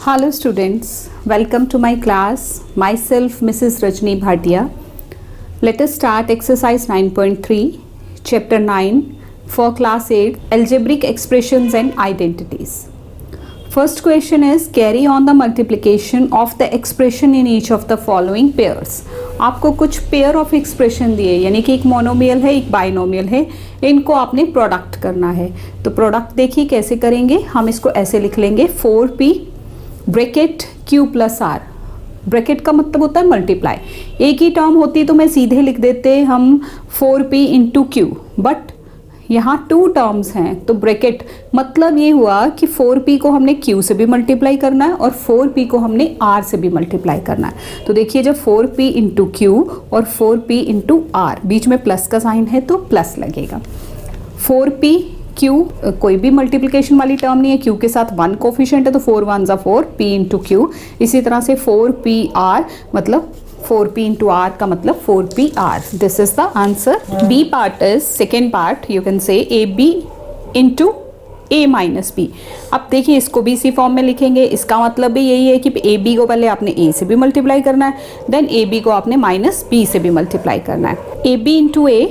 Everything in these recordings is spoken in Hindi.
Hello students, welcome to my class. Myself Mrs. Rajni Bhatia. Let us start exercise 9.3, chapter 9 for class 8, algebraic expressions and identities. First question is carry on the multiplication of the expression in each of the following pairs. आपको कुछ पेयर ऑफ एक्सप्रेशन दिए, यानी कि एक मोनोमियल है एक बाइनोमियल है, इनको आपने प्रोडक्ट करना है. तो प्रोडक्ट देखिए कैसे करेंगे. हम इसको ऐसे लिख लेंगे 4p bracket q plus r. Bracket का मतलब होता है मल्टीप्लाई. एक ही टर्म होती तो मैं सीधे लिख देते हम 4p इंटू क्यू, बट यहाँ टू टर्म्स हैं तो ब्रैकेट मतलब ये हुआ कि 4p को हमने q से भी मल्टीप्लाई करना है और 4p को हमने r से भी मल्टीप्लाई करना है. तो देखिए जब 4p इंटू क्यू और 4p इंटू आर, बीच में प्लस का साइन है तो प्लस लगेगा. 4p q कोई भी मल्टीप्लिकेशन वाली टर्म नहीं है, q के साथ 1 कोफिशिएंट है तो 4 1 ज़ा 4 p इंटू क्यू. इसी तरह से 4p r मतलब 4p इंटू आर का मतलब 4p r. This is the answer. b part is second part, you can say ab into a minus b. अब देखिए इसको भी इसी फॉर्म में लिखेंगे. इसका मतलब भी यही है कि ab को पहले आपने a से भी मल्टीप्लाई करना है, देन ab को आपने माइनस b से भी मल्टीप्लाई करना है. ab into a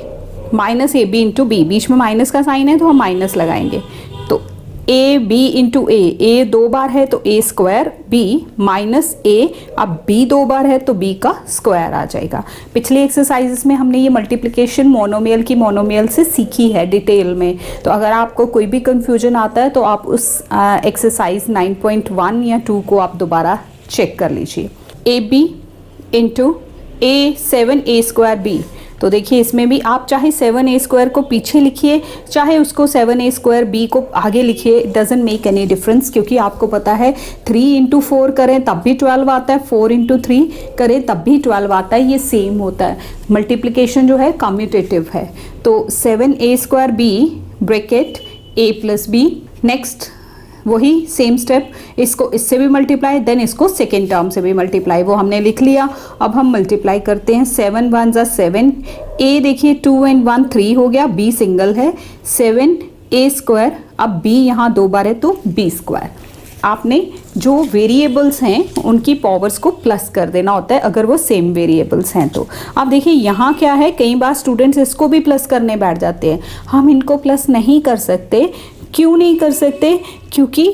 minus A B into B, बीच में माइनस का साइन है तो हम माइनस लगाएंगे. तो ए बी इंटू ए दो बार है तो ए स्क्वायर बी माइनस ए, अब बी दो बार है तो बी का स्क्वायर आ जाएगा. पिछले एक्सरसाइजेस में हमने ये मल्टीप्लिकेशन मोनोमियल की मोनोमियल से सीखी है डिटेल में. तो अगर आपको कोई भी कंफ्यूजन आता है तो आप उस एक्सरसाइज 9.1 या 2 को आप दोबारा चेक कर लीजिए. A B into a 7a square b. तो देखिए इसमें भी आप चाहे 7a स्क्वायर को पीछे लिखिए, चाहे उसको 7a स्क्वायर b को आगे लिखिए, डजेंट मेक एनी डिफरेंस, क्योंकि आपको पता है 3 इंटू 4 करें तब भी 12 आता है, 4 इंटू 3 करें तब भी 12 आता है, ये सेम होता है. मल्टीप्लिकेशन जो है कम्यूटेटिव है. तो 7a square b bracket a plus b. Next वही सेम स्टेप, इसको इससे भी मल्टीप्लाई, देन इसको सेकेंड टर्म से भी मल्टीप्लाई, वो हमने लिख लिया. अब हम मल्टीप्लाई करते हैं. 7 1 ज़ा 7, a देखिए 2 and 1 3 हो गया, b सिंगल है, 7a स्क्वायर. अब b यहाँ दो बार है तो b स्क्वायर. आपने जो वेरिएबल्स हैं उनकी पावर्स को प्लस कर देना होता है अगर वो सेम वेरिएबल्स हैं तो. अब देखिए यहाँ क्या है, कई बार स्टूडेंट्स इसको भी प्लस करने बैठ जाते हैं. हम इनको प्लस नहीं कर सकते. क्यों नहीं कर सकते? क्योंकि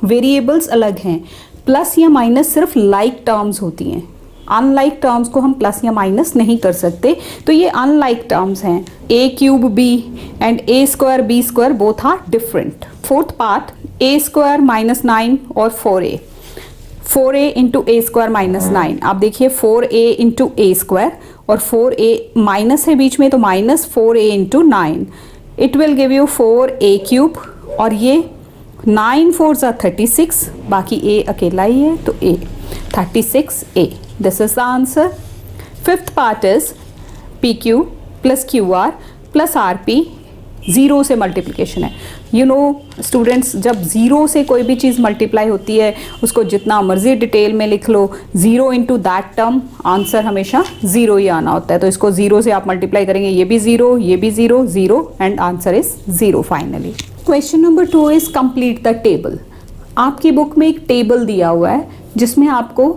वेरिएबल्स अलग हैं. प्लस या माइनस सिर्फ लाइक टर्म्स होती हैं, अनलाइक टर्म्स को हम प्लस या माइनस नहीं कर सकते. तो ये अनलाइक टर्म्स हैं. a cube b and a square b square both are different. Fourth part a square minus 9 और 4a into a square minus 9. आप देखिए 4a इंटू a स्क्वायर और 4a माइनस है बीच में तो minus 4a into 9. It will give you 4a cube और ये 9 4 ज़ा 36, बाकी a अकेला ही है तो a 36a. This is the answer. Fifth part is P q plus Q R plus R P. Zero से मल्टीप्लिकेशन है. यू नो स्टूडेंट्स, जब ज़ीरो से कोई भी चीज़ मल्टीप्लाई होती है उसको जितना मर्जी डिटेल में लिख लो, zero into that term answer हमेशा ज़ीरो ही आना होता है. तो इसको ज़ीरो से आप मल्टीप्लाई करेंगे, ये भी ज़ीरो, ये भी zero, zero and answer is zero finally. Question number 2 is complete the table. आपकी बुक में एक टेबल दिया हुआ है जिसमें आपको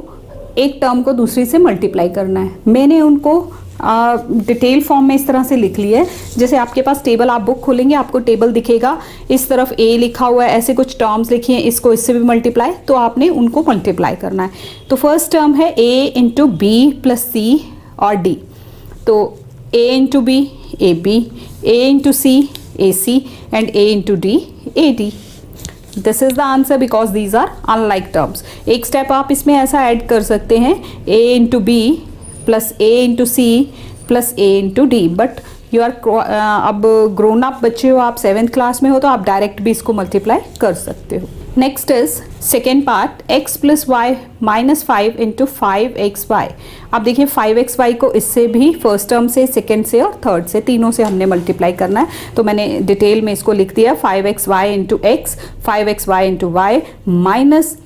एक टर्म को दूसरी से मल्टीप्लाई करना है. मैंने उनको डिटेल फॉर्म में इस तरह से लिख लिया है. जैसे आपके पास टेबल, आप बुक खोलेंगे आपको टेबल दिखेगा, इस तरफ a लिखा हुआ है, ऐसे कुछ टर्म्स लिखी हैं, इसको इससे भी मल्टीप्लाई, तो आपने उनको मल्टीप्लाई करना है. तो फर्स्ट टर्म है a into b plus c और d. तो a into b a b, a into c a c and a into d a d. This is the answer because these are unlike terms. एक स्टेप आप इसमें ऐसा ऐड कर सकते हैं a into b plus a into c plus a into d, but you are अब ग्रोन अप बच्चे हो, आप 7th क्लास में हो तो आप डायरेक्ट भी इसको मल्टीप्लाई कर सकते हो. Next is second part x plus y minus 5 into 5xy. अब देखिए 5xy को इससे भी फर्स्ट टर्म से, सेकेंड से और थर्ड से, तीनों से हमने मल्टीप्लाई करना है. तो मैंने डिटेल में इसको लिख दिया 5xy into x, 5xy into y minus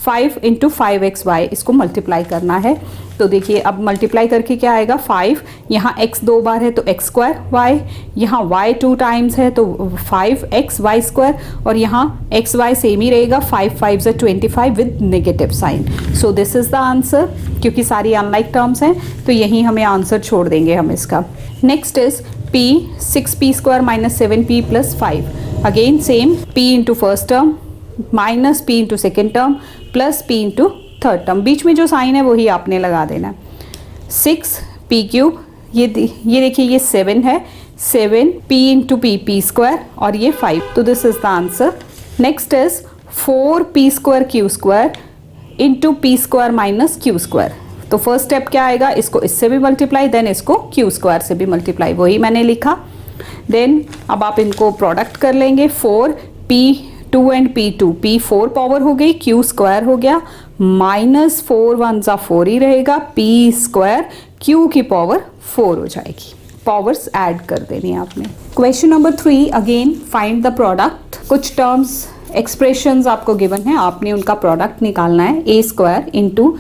5 into 5xy इसको मल्टीप्लाई करना है। तो देखिए अब मल्टीप्लाई करके क्या आएगा 5, यहाँ x 2 बार है तो x स्क्वायर y, यहाँ y 2 टाइम्स है तो 5x y स्क्वायर, और यहाँ x y सेम ही रहेगा 5 5 25 with negative sign. So this is the answer. क्योंकि सारी अनलाइक टर्म्स हैं तो यहीं हमें आंसर छोड़ देंगे हम इसका। Next is p 6p square minus 7p plus 5। Again same p into first term minus p into second term plus p into third term, बीच में जो साइन है वही आपने लगा देना। 6p क्यूब, ये देखिए ये 7 है, 7p इंटू p स्क्वायर और ये 5। तो this is the answer. Next is 4p square Q square into p square minus Q square. तो फर्स्ट स्टेप क्या आएगा, इसको इससे भी मल्टीप्लाई, देन इसको क्यू स्क्वायर से भी मल्टीप्लाई, वही मैंने लिखा। देन अब आप इनको प्रोडक्ट कर लेंगे, 4p2 and p2, p 4 power हो गई, q स्क्वायर हो गया, माइनस 4 1 जा 4 ही रहेगा, p स्क्वायर q की पावर 4 हो जाएगी। पावर्स ऐड कर देनी है आपने। Question number 3, again find the product. कुछ टर्म्स एक्सप्रेशंस आपको गिवन है, आपने उनका प्रोडक्ट निकालना है। a स्क्वायर इंटू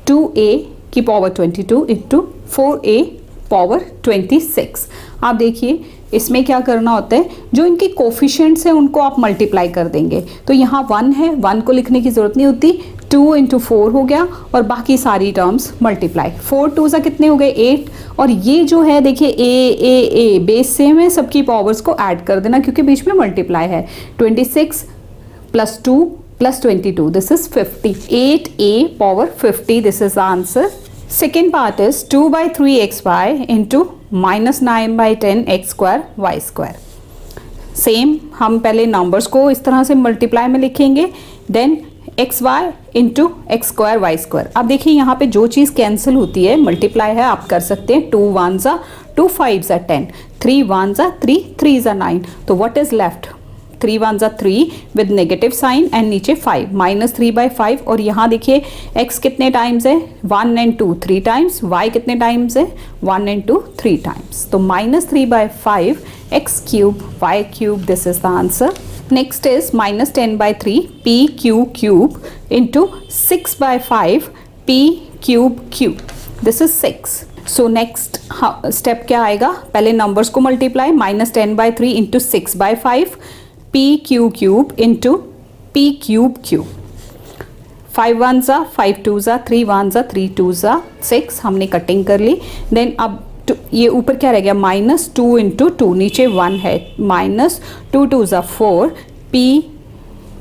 2a की पावर 22 इंटू 4a पावर 26। आप देखिए इसमें क्या करना होता है, जो इनके कोफिशिएंट्स हैं उनको आप मल्टीप्लाई कर देंगे। तो यहाँ 1 है, 1 को लिखने की ज़रूरत नहीं होती, 2 इंटू 4 हो गया और बाकी सारी टर्म्स मल्टीप्लाई। 4 2 सा कितने हो गए 8, और ये जो है देखिए ए बेस सेम है, सबकी पावर्स को ऐड कर देना क्योंकि बीच में मल्टीप्लाई है। 26 plus 2 plus 22, this is 50, 8a power 50, this is the answer. Second part is 2 by 3xy into minus 9 by 10x square y square। Same हम पहले नंबर्स को इस तरह से मल्टीप्लाई में लिखेंगे, then xy into x square y square. अब देखिए यहाँ पे जो चीज़ कैंसिल होती है मल्टीप्लाई है आप कर सकते हैं। 2 1 जा 2 5 जा 10, 3 1 जा 3 3 जा 9, तो व्हाट इज लेफ्ट, 3 1 जा 3 विद नेगेटिव साइन एंड नीचे 5, माइनस 3 बाई 5। और यहाँ देखिए x कितने टाइम्स है, 1 एंड 2 3 टाइम्स, y कितने टाइम्स है, 1 एंड 2 3 टाइम्स। तो minus 3 by 5 x cube y cube, this is the answer. Next is minus 10 by 3 p Q cube into 6 by 5 p cube cube, this is 6। So next step क्या आएगा, पहले नंबर्स को multiply, minus 10 by 3 into 6 by 5 p Q cube into p cube cube. 5 1 जा 5 2 जा 3 1 जा 3 2 जा 6, हमने कटिंग कर ली। देन अब ये ऊपर क्या रह गया, माइनस 2 इंटू 2, नीचे 1 है, माइनस 2 2 जा 4 p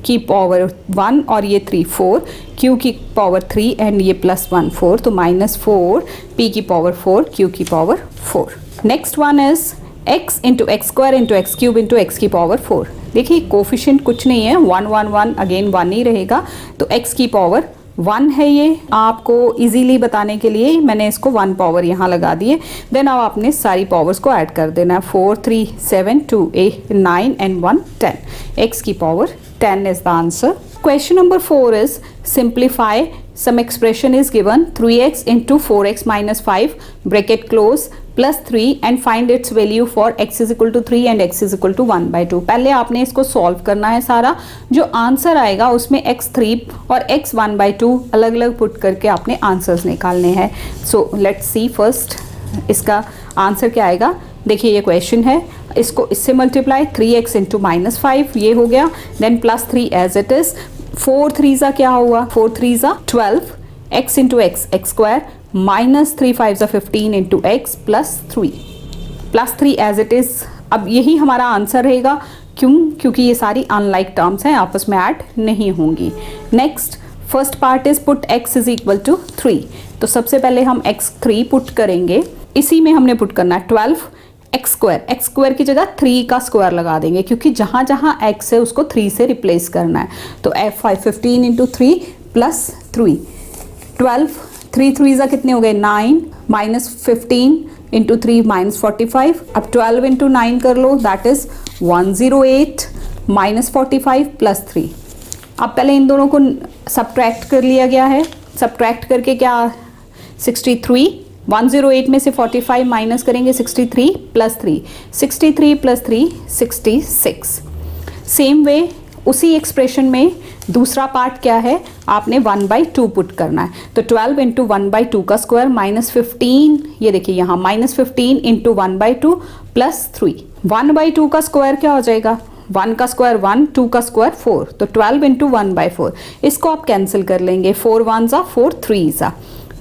की पावर 1 और ये 3 4, q की पावर 3 एंड ये प्लस 1 4, तो माइनस 4 p की पावर 4 q की power 4। Next one is x into x square into x cube into x की पावर 4। देखिए कोफिशिएंट कुछ नहीं है, 1 1 1 अगेन 1 ही रहेगा, तो x की पावर 1 है। ये आपको इजीली बताने के लिए मैंने इसको 1 पावर यहाँ लगा दिए। देन अब आपने सारी पावर्स को ऐड कर देना है, 4 3 7 2 8 9 एंड 1 10, x की power 10 is the answer. Question number 4 is simplify some expression is given 3x into 4x minus 5 bracket close plus 3 and find its value for x is equal to 3 and x is equal to 1 by 2। पहले आपने इसको सॉल्व करना है सारा, जो आंसर आएगा उसमें x3 और x 1 by 2 अलग अलग पुट करके आपने आंसर्स निकालने हैं। सो लेट्स सी फर्स्ट इसका आंसर क्या आएगा। देखिए ये क्वेश्चन है, इसको इससे मल्टीप्लाई 3x इंटू माइनस 5 ये हो गया, then plus 3 as it is, 4 3 जा क्या हुआ, 4 3 जा 12, x into x x square, minus 3 5 जा 15 into x plus 3 as it is. अब यही हमारा आंसर रहेगा, क्योंकि ये सारी अनलाइक टर्म्स हैं, आपस में ऐड नहीं होंगी। Next first part is put x is equal to 3, तो सबसे पहले हम x3 पुट करेंगे, इसी में हमने पुट करना है 12 एक्स स्क्वायर की जगह 3 का स्क्वायर लगा देंगे, क्योंकि जहाँ जहाँ x है उसको 3 से रिप्लेस करना है। तो f5 15 इंटू 3 प्लस 3, 12 3 3 जा कितने हो गए 9, माइनस 15 इंटू 3 माइनस 45, अब 12 इंटू 9 कर लो, दैट इज 108 माइनस 45 प्लस 3। अब पहले इन दोनों को सब्ट्रैक्ट कर लिया गया है, सब्ट्रैक्ट करके क्या 63, 108 में से 45 माइनस करेंगे 63 प्लस 3, 63 प्लस 3 66। सेम वे उसी एक्सप्रेशन में दूसरा पार्ट क्या है, आपने 1/2 पुट करना है। तो 12 इंटू 1/2 का स्क्वायर माइनस 15, ये देखिए यहाँ माइनस 15 इंटू 1/2 प्लस 3। 1/2 का स्क्वायर क्या हो जाएगा, 1 का स्क्वायर 1, 2 का स्क्वायर 4, तो 12 इंटू 1/4। इसको आप कैंसिल कर लेंगे, 4 1s 4 3s।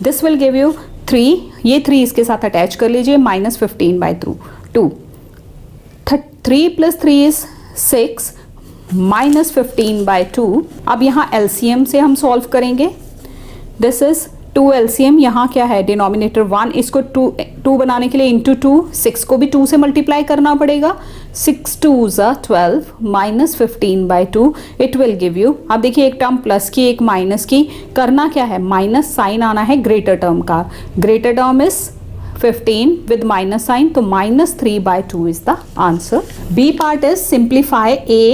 This will give you 3, ये 3 इसके साथ अटैच कर लीजिए, माइनस 15/2। 3 plus 3 is 6 minus 15/2। अब यहाँ एलसीएम से हम सॉल्व करेंगे। दिस इज 2 एलसीएम, यहाँ क्या है डिनोमिनेटर 1, इसको 2 बनाने के लिए इंटू 2, 6 को भी 2 से मल्टीप्लाई करना पड़ेगा। 6 2s 12 minus 15/2, it will give you. अब देखिए एक टर्म प्लस की एक माइनस की, करना क्या है, माइनस साइन आना है ग्रेटर टर्म का। Greater term is 15 with minus sign, तो minus 3/2 is the answer. B part is simplify a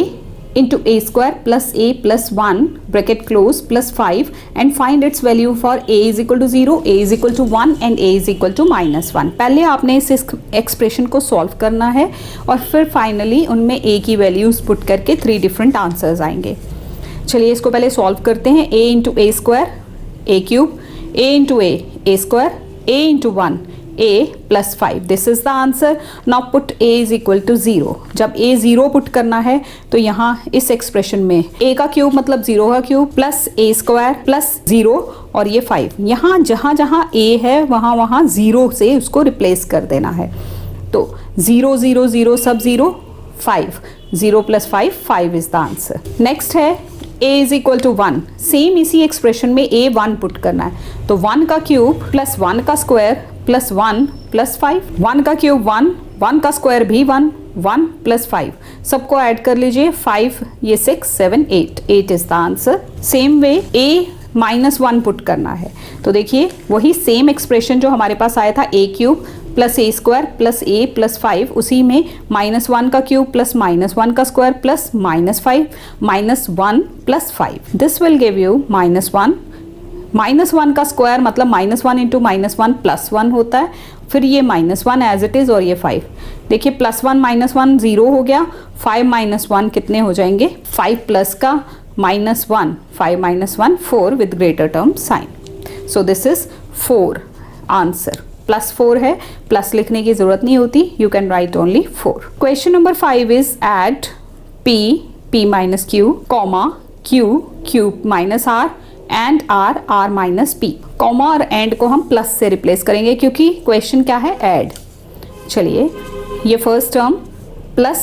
into a square plus a plus 1 bracket close plus 5 and find its value for a is equal to 0, a is equal to 1 and a is equal to -1. पहले आपने इस एक्सप्रेशन को सॉल्व करना है और फिर फाइनली उनमें a की वैल्यूज पुट करके 3 डिफरेंट आंसर्स आएंगे। चलिए इसको पहले सॉल्व करते हैं। a into a square a cube, a into a square, a into 1 a plus 5, this is the answer. Now put a is equal to 0. जब a 0 पुट करना है तो यहाँ इस एक्सप्रेशन में a का क्यूब मतलब 0 का cube plus a square plus 0 और ये 5, यहाँ जहाँ जहाँ a है वहाँ वहाँ 0 से उसको रिप्लेस कर देना है। तो 0 0 0 सब 0, 5, 0 plus 5, 5 is the answer. Next है a is equal to 1, same इसी एक्सप्रेशन में a 1 पुट करना है। तो 1 का क्यूब प्लस 1 का स्क्वायर प्लस 1 प्लस 5, 1 का क्यूब 1, 1 का स्क्वायर भी 1, 1 प्लस 5, सबको ऐड कर लीजिए, 5 ये 6 7 8, 8 is the answer. Same way a -1 put करना है। तो देखिए वही सेम एक्सप्रेशन जो हमारे पास आया था, a cube plus a square plus a plus 5, उसी में -1 का क्यूब प्लस -1 का square plus -5 -1 plus 5, this will give you -1। -1 का स्क्वायर मतलब -1 इंटू -1 प्लस 1 होता है, फिर ये -1 एज इट इज़ और ये 5। देखिए +1 -1 0 हो गया, 5 -1 कितने हो जाएंगे, 5 प्लस का -1, 5 -1 4 with greater term sign. So this is 4 answer. +4 है, प्लस लिखने की जरूरत नहीं होती, you can write only 4। Question number 5 is add p minus q, comma q minus r and r minus p। Comma और एंड को हम प्लस से रिप्लेस करेंगे क्योंकि क्वेश्चन क्या है, ऐड। चलिए ये first term plus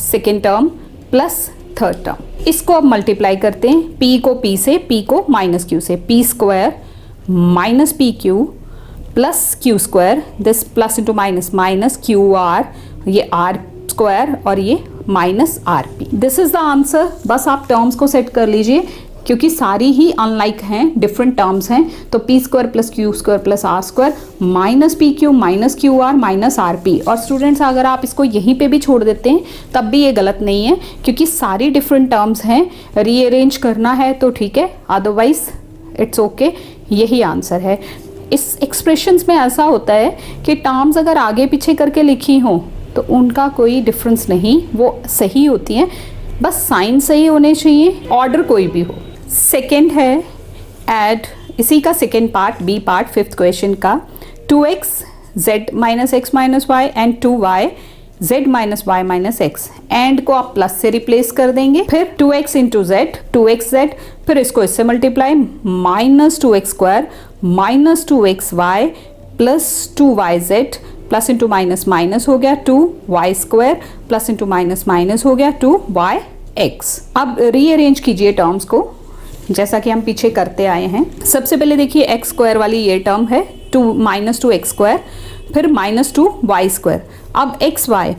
second term plus third term, इसको अब मल्टीप्लाई करते हैं। p को p से, p को माइनस q से, p square minus p q plus q square, this plus into minus minus q r, ये r स्क्वायर और ये minus r p. This is the answer. बस आप टर्म्स को सेट कर लीजिए क्योंकि सारी ही अनलाइक हैं, डिफरेंट टर्म्स हैं। तो p square plus q square plus r square minus p q minus q r minus r p. और स्टूडेंट्स अगर आप इसको यहीं पे भी छोड़ देते हैं तब भी ये गलत नहीं है क्योंकि सारी डिफरेंट टर्म्स हैं, रीअरेंज करना है तो ठीक है, अदरवाइज इट्स ओके, यही आंसर है। इस एक्सप्रेशंस में ऐसा होता है कि टर्म्स अगर आगे पीछे करके लिखी हों तो उनका कोई डिफरेंस नहीं, वो सही होती हैं, बस साइन सही होने चाहिए, ऑर्डर कोई भी हो। सेकेंड है ऐड, इसी का second part, b part fifth question का, 2x z minus x minus y and 2y z minus y minus x. And को आप प्लस से रिप्लेस कर देंगे, फिर 2x इंटू जेड 2xz, फिर इसको इससे multiply, minus 2x square minus 2xy plus 2yz, plus into minus minus हो गया 2y square, plus into minus minus हो गया 2yx। अब रीअरेंज कीजिए टर्म्स को जैसा कि हम पीछे करते आए हैं। सबसे पहले देखिए एक्स स्क्वायर वाली ये टर्म है, माइनस 2x स्क्वायर, फिर माइनस 2y स्क्वायर। अब एक्स वाई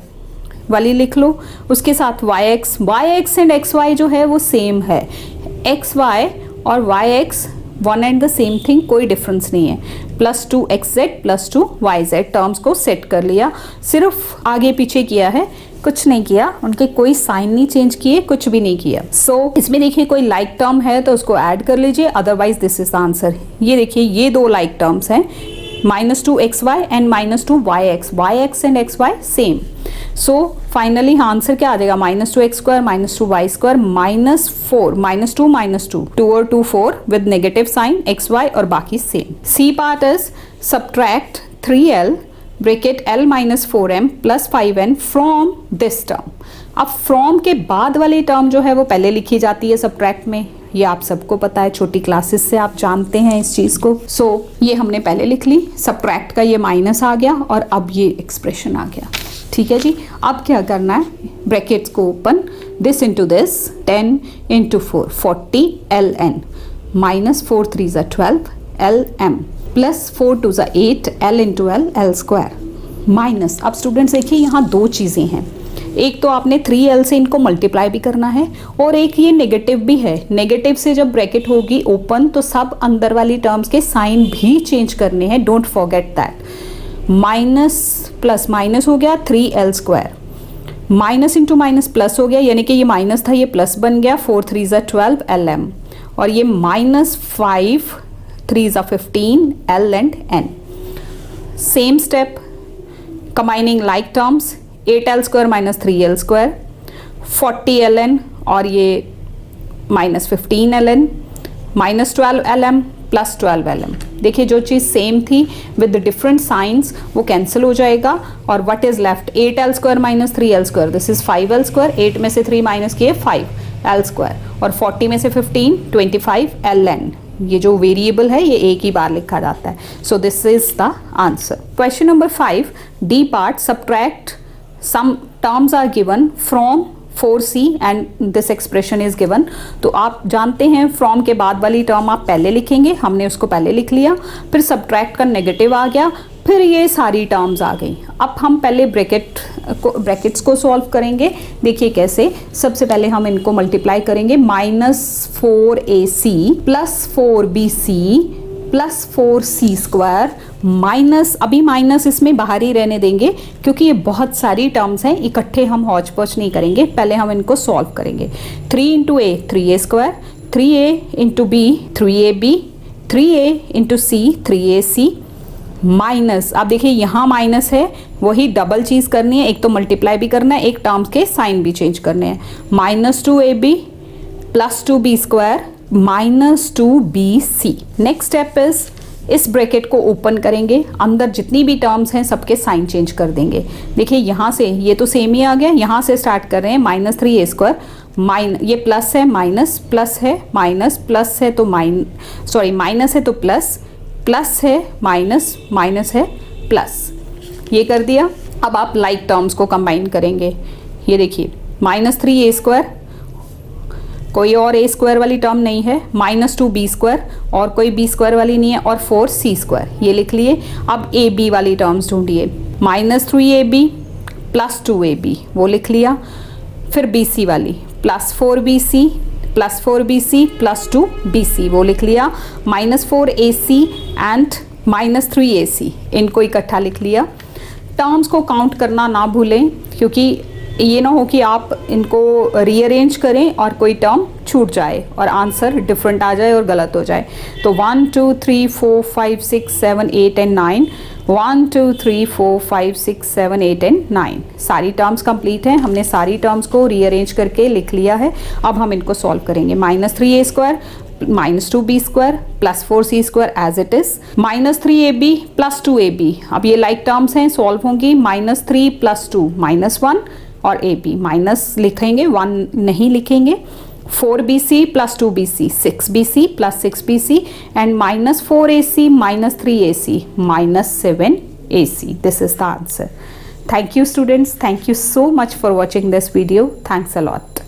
वाली लिख लो, उसके साथ yx एंड xy जो है वो सेम है, xy और yx one and the same thing, कोई डिफरेंस नहीं है। Plus 2xz plus 2yz terms को सेट कर लिया, सिर्फ आगे पीछे किया है, कुछ नहीं किया, उनके कोई साइन नहीं चेंज किए, कुछ भी नहीं किया। सो इसमें देखिए कोई लाइक टर्म है तो उसको ऐड कर लीजिए, otherwise this is the answer. ये देखिए ये दो लाइक टर्म्स हैं, -2xy and -2yx, yx and xy same. So finally answer क्या आ जाएगा, -2x square -2y square -4, -2 2 और 2 4 with negative sign, xy और बाकी same. C part is subtract 3l bracket l minus 4m plus 5n from this term. अब फ्रॉम के बाद वाली टर्म जो है वो पहले लिखी जाती है सब्ट्रैक्ट में, ये आप सबको पता है, छोटी क्लासेस से आप जानते हैं इस चीज़ को. सो ये हमने पहले लिख ली, सब्ट्रैक्ट का ये माइनस आ गया और अब ये एक्सप्रेशन आ गया. ठीक है जी. अब क्या करना है, ब्रैकेट्स को open, this into this, 10 into 4 40 ln minus 4 3 ज़ा 12 lm प्लस 4 2 ज़ा 8 l into l square minus. अब स्टूडेंट्स देखिए यहाँ दो चीज़ें हैं, एक तो आपने 3l से इनको मल्टीप्लाई भी करना है और एक ये नेगेटिव भी है. नेगेटिव से जब ब्रैकेट होगी ओपन तो सब अंदर वाली टर्म्स के साइन भी चेंज करने हैं, don't forget that. Minus plus minus हो गया 3l square, minus into minus plus हो गया, यानी कि ये माइनस था ये प्लस बन गया, 4 3 ज़ा 12 lm और ये माइनस 5 3 ज़ा 15 l and n. Same step, combining like terms, 8l square minus 3l square 40 ln और ये minus 15 ln minus 12 lm plus 12 lm. देखिए जो चीज़ सेम थी विद डिफरेंट साइंस वो कैंसिल हो जाएगा और what is left, 8l square minus 3l square, this is 5l square, 8 में से 3 माइनस किए 5l स्क्वायर और 40 में से 15 25 ln. ये जो वेरिएबल है ये एक ही बार लिखा जाता है. सो this is the answer. Question number 5, D part, subtract some terms are given from 4c and this expression is given. तो आप जानते हैं from के बाद वाली टर्म आप पहले लिखेंगे, हमने उसको पहले लिख लिया, फिर subtract का नेगेटिव आ गया, फिर ये सारी टर्म्स आ गई. अब हम पहले ब्रैकेट्स को सॉल्व करेंगे. देखिए कैसे, सबसे पहले हम इनको मल्टीप्लाई करेंगे, -4ac plus 4bc plus 4c square minus, अभी माइनस इसमें बाहर ही रहने देंगे क्योंकि ये बहुत सारी टर्म्स हैं, इकट्ठे हम हौच पौच नहीं करेंगे, पहले हम इनको सॉल्व करेंगे. 3 into A 3a square, 3a into B 3ab, 3a into C 3ac minus. अब देखिए यहाँ माइनस है, वही डबल चीज़ करनी है, एक तो मल्टीप्लाई भी करना है, एक टर्म्स के साइन भी चेंज करने हैं. -2ab plus 2b square minus 2bc. Next step is इस ब्रैकेट को ओपन करेंगे, अंदर जितनी भी टर्म्स हैं सबके साइन चेंज कर देंगे. देखिए यहाँ से ये तो सेम ही आ गया, यहाँ से स्टार्ट कर रहे हैं, -3a स्क्वायर ये प्लस है माइनस प्लस है माइनस प्लस है तो माइनस है तो प्लस प्लस है माइनस माइनस है प्लस, ये कर दिया. अब आप लाइक टर्म्स को कंबाइन करेंगे. ये देखिए -3a स्क्वायर, कोई और a स्क्वायर वाली टर्म नहीं है, -2b स्क्वायर और कोई b स्क्वायर वाली नहीं है और 4c स्क्वायर, ये लिख लिए. अब ab वाली टर्म्स ढूंढिए, -3ab प्लस 2ab वो लिख लिया, फिर bc वाली +4bc plus 4bc plus 2bc वो लिख लिया, -4ac एंड -3ac इनको इकट्ठा लिख लिया. टर्म्स को काउंट करना ना भूलें क्योंकि ये ना हो कि आप इनको रीअरेंज करें और कोई टर्म छूट जाए और आंसर डिफरेंट आ जाए और गलत हो जाए. तो 1 2 3 4 5 6 7 8 एंड 9, 1 2 3 4 5 6 7 8 एंड 9 सारी टर्म्स कंप्लीट हैं. हमने सारी टर्म्स को रीअरेंज करके लिख लिया है. अब हम इनको सॉल्व करेंगे. -3a square -2b square plus 4c square as it is, -3ab plus 2ab, अब ये लाइक टर्म्स हैं, सॉल्व होंगी. -3 प्लस 2 -1 और ab माइनस लिखेंगे, 1 नहीं लिखेंगे. 4bc plus 2bc 6bc plus 6bc and -4ac -3ac -7ac. This is the answer. Thank you students. Thank you so much for watching this video. Thanks a lot.